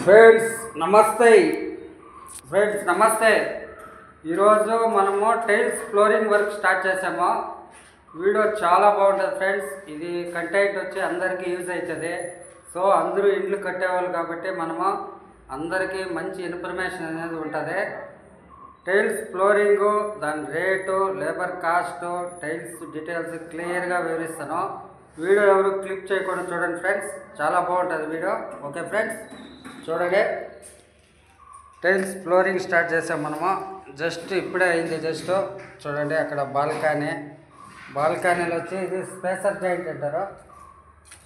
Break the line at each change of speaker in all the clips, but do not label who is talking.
Friends నమస్తే. ఈరోజు మనము టైల్స్ ఫ్లోరింగ్ వర్క్ స్టార్ట్ చేసాము. వీడియో చాలా బాగుంటుంది ఫ్రెండ్స్. ఇది కంటెంట్ వచ్చి అందరికీ యూజ్ అవుతుంది. సో అందరూ ఇండ్లు కట్టేవాళ్ళు కాబట్టి మనము అందరికీ మంచి ఇన్ఫర్మేషన్ అనేది ఉంటుంది. టైల్స్ ఫ్లోరింగు, దాని rate, labour cost, tiles details క్లియర్గా వివరిస్తాను. వీడియో ఎవరు క్లిక్ చేయకుండా చూడండి ఫ్రెండ్స్, చాలా బాగుంటుంది వీడియో. ఓకే ఫ్రెండ్స్, చూడండి. టైల్స్ ఫ్లోరింగ్ స్టార్ట్ చేసాం మనము. జస్ట్ ఇప్పుడే అయింది. జస్ట్ చూడండి, అక్కడ బాల్కనీలో వచ్చి ఇది స్పేసర్ జాయింట్ అంటారు.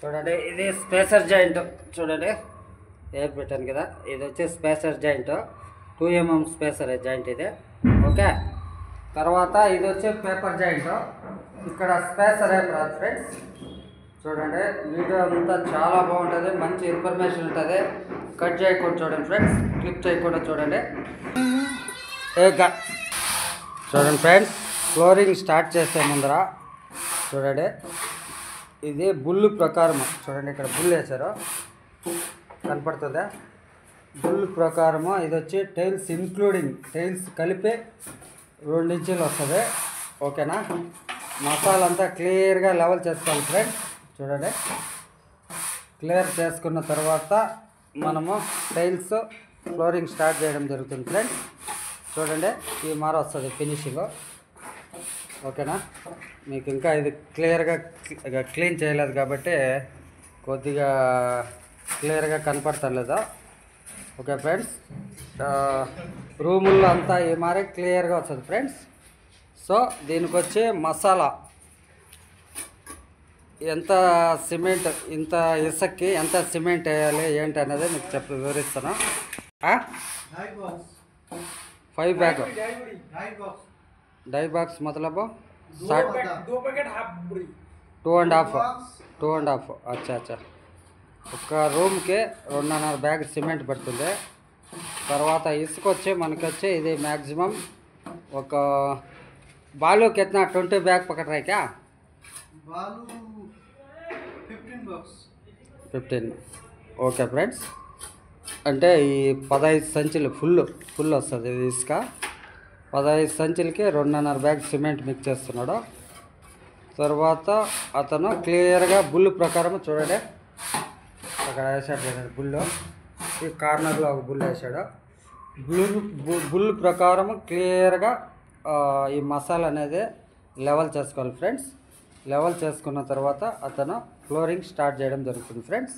చూడండి, ఇది స్పేసర్ జాయింట్. చూడండి, ఎయిర్ పెట్టాను కదా, ఇది వచ్చి spacer joint. 2 mm spacer joint ఇది. ఓకే, తర్వాత ఇది వచ్చి పేపర్ జాయింట్. ఇక్కడ స్పేసర్ ఏం రాదు ఫ్రెండ్స్. చూడండి, వీడియో అంతా చాలా బాగుంటుంది, మంచి ఇన్ఫర్మేషన్ ఉంటుంది. కట్ చేయకుండా చూడండి ఫ్రెండ్స్, క్లిక్ చేయకుండా చూడండి. చూడండి ఫ్రెండ్స్, ఫ్లోరింగ్ స్టార్ట్ చేసే ముందర చూడండి, ఇది బుల్లు ప్రకారం. చూడండి, ఇక్కడ బుల్ వేశారు, కనపడుతుందా? బుల్ ప్రకారము ఇది వచ్చి టైల్స్ ఇంక్లూడింగ్ టైల్స్ కలిపి 2 ఇంచులు వస్తుంది. ఓకేనా? మసాలా అంతా క్లియర్గా లెవెల్ చేసుకోవాలి ఫ్రెండ్స్. చూడండి, క్లియర్ చేసుకున్న తర్వాత మనము టైల్స్ ఫ్లోరింగ్ స్టార్ట్ చేయడం జరుగుతుంది ఫ్రెండ్స్. చూడండి, ఈ మార వస్తుంది ఫినిషింగ్. ఓకేనా? మీకు ఇంకా ఇది క్లియర్గా క్లీన్ చేయలేదు కాబట్టి కొద్దిగా క్లియర్గా కనపడతలేదు. ఓకే ఫ్రెండ్స్, రూముల్లో అంతా ఈ మారే క్లియర్గా వస్తుంది ఫ్రెండ్స్. సో దీనికి వచ్చి మసాలా ఎంత సిమెంట్, ఇంత ఇసుక్కి ఎంత సిమెంట్ వేయాలి ఏంటి అనేది మీకు వివరిస్తాను. 5 బ్యాగ్ డై బాక్స్ మతలబ్ 2.5. అచ్చా. ఒక రూమ్కి 2.5 బ్యాగ్ సిమెంట్ పడుతుంది. తర్వాత ఇసుక వచ్చి మనకి వచ్చి ఇది మ్యాక్సిమం ఒక బాలు కిतना 20 बैग पकड़ रहा है क्या? बालू 15. ఓకే ఫ్రెండ్స్, అంటే ఈ 15 సంచులు ఫుల్ వస్తుంది ఇసుక. 15 సంచులకి 2.5 బ్యాగ్ సిమెంట్ మిక్స్ చేస్తున్నాడు. తర్వాత అతను క్లియర్గా బుల్ ప్రకారం చూడండి, అక్కడ వేసాడు చూడండి బుల్లు. ఈ కార్నర్లో ఒక బుల్ వేసాడు. బుల్ ప్రకారం క్లియర్గా ఈ మసాలా అనేది లెవెల్ చేసుకోవాలి ఫ్రెండ్స్. లెవెల్ చేసుకున్న తర్వాత అతను ఫ్లోరింగ్ స్టార్ట్ చేయడం జరుగుతుంది ఫ్రెండ్స్.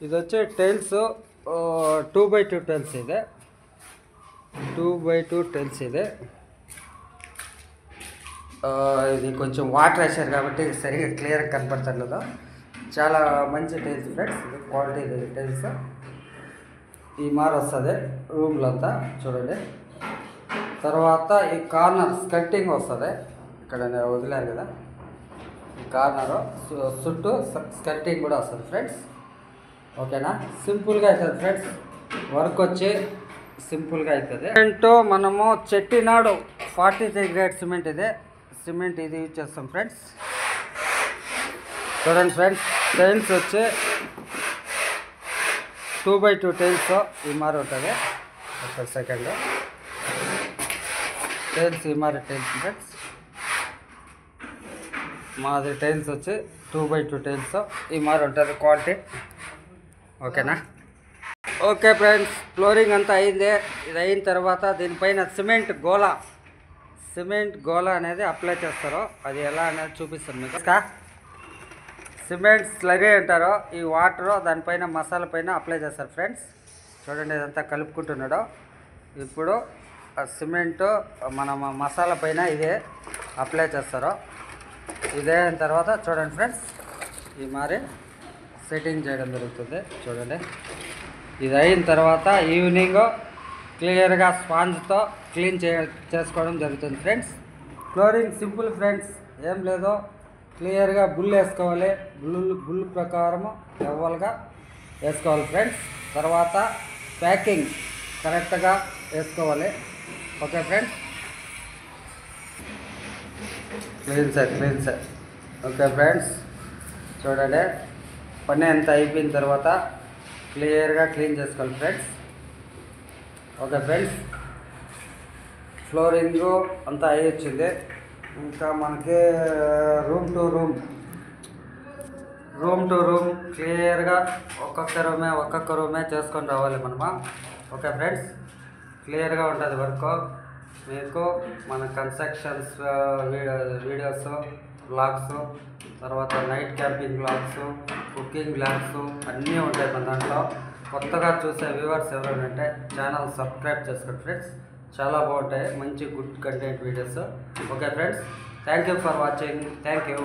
ఇది వచ్చే టైల్స్ 2x2 టైల్స్ ಇದೆ. 2x2 టైల్స్ ಇದೆ. ఇది కొంచెం వాటర్ వేసారు కాబట్టి సరిగ్గా క్లియర్గా కనపడతలేదు. చాలా మంచి టైల్స్ ఫ్రెండ్స్, ఇది క్వాలిటీ టైల్స్. ఈ మార్ వస్తుంది రూమ్లో అంతా. చూడండి, తర్వాత ఈ కార్నర్ స్కర్టింగ్ వస్తుంది. ఇక్కడ వదిలేరు కదా, ఈ కార్నర్ చుట్టూ స్కర్టింగ్ కూడా వస్తుంది ఫ్రెండ్స్. ఓకేనా? సింపుల్గా అవుతుంది ఫ్రెండ్స్, వర్క్ వచ్చి సింపుల్గా అవుతుంది. సిమెంట్ మనము చెట్టినాడు 43 గ్రేడ్ సిమెంట్ ఇది. సిమెంట్ ఇది యూజ్ చేస్తాం ఫ్రెండ్స్. చూడండి ఫ్రెండ్స్, టైల్స్ వచ్చి 2x2 టైల్స్ ఈ మారి ఉంటుంది. ఒక సెకండ్, టైల్స్ ఈ మారి టైల్స్ ఫ్రెండ్స్. మాది టైల్స్ వచ్చి 2x2 టైల్స్ ఈ మారి ఉంటుంది క్వాలిటీ. ఓకేనా? ఓకే ఫ్రెండ్స్, ఫ్లోరింగ్ అంతా అయింది. ఇది అయిన తర్వాత దీనిపైన సిమెంట్ గోళ అనేది అప్లై చేస్తారు. అది ఎలా అనేది చూపిస్తాను మీకు. సిమెంట్ స్లరీ అంటారు. ఈ వాటర్ దానిపైన మసాలా పైన అప్లై చేస్తారు ఫ్రెండ్స్. చూడండి, ఇదంతా కలుపుకుంటున్నాడు. ఇప్పుడు ఆ సిమెంట్ మన మసాలా పైన ఇదే అప్లై చేస్తారు. ఇదే అయిన తర్వాత చూడండి ఫ్రెండ్స్, ఈ మారి సెట్టింగ్ చేయడం జరుగుతుంది. చూడండి, ఇది అయిన తర్వాత ఈవినింగ్ క్లియర్గా స్పాంజ్తో క్లీన్ చేసుకోవడం జరుగుతుంది ఫ్రెండ్స్. ఫ్లోరింగ్ సింపుల్ ఫ్రెండ్స్, ఏం లేదు. క్లియర్గా బుల్ వేసుకోవాలి. బుల్ ప్రకారము లెవెల్గా వేసుకోవాలి ఫ్రెండ్స్. తర్వాత ప్యాకింగ్ కరెక్ట్గా వేసుకోవాలి. Okay friends, clean sir. Okay friends, చూడండి, పని అంతా అయిపోయిన తర్వాత క్లియర్గా క్లీన్ చేసుకోవాలి ఫ్రెండ్స్. ఓకే ఫ్రెండ్స్, ఫ్లోరింగ్ అంతా అయ్యి వచ్చింది. ఇంకా మనకి రూమ్ టు రూమ్ క్లియర్గా ఒక్కొక్క రూమే చేసుకొని రావాలి మనము. ఓకే ఫ్రెండ్స్, క్లియర్గా ఉంటుంది వర్క్. మీకు మన కన్స్ట్రక్షన్స్ వీడియోస్, బ్లాగ్స్, తర్వాత night camping blogs, cooking blogs అన్నీ ఉంటాయి మన దాంట్లో. కొత్తగా చూసే వ్యూవర్స్ ఎవరైనా ఉంటే ఛానల్ సబ్స్క్రైబ్ చేసుకోండి ఫ్రెండ్స్. చాలా బాగుంటాయి, మంచి good content videos. Okay friends, thank you for watching. Thank you.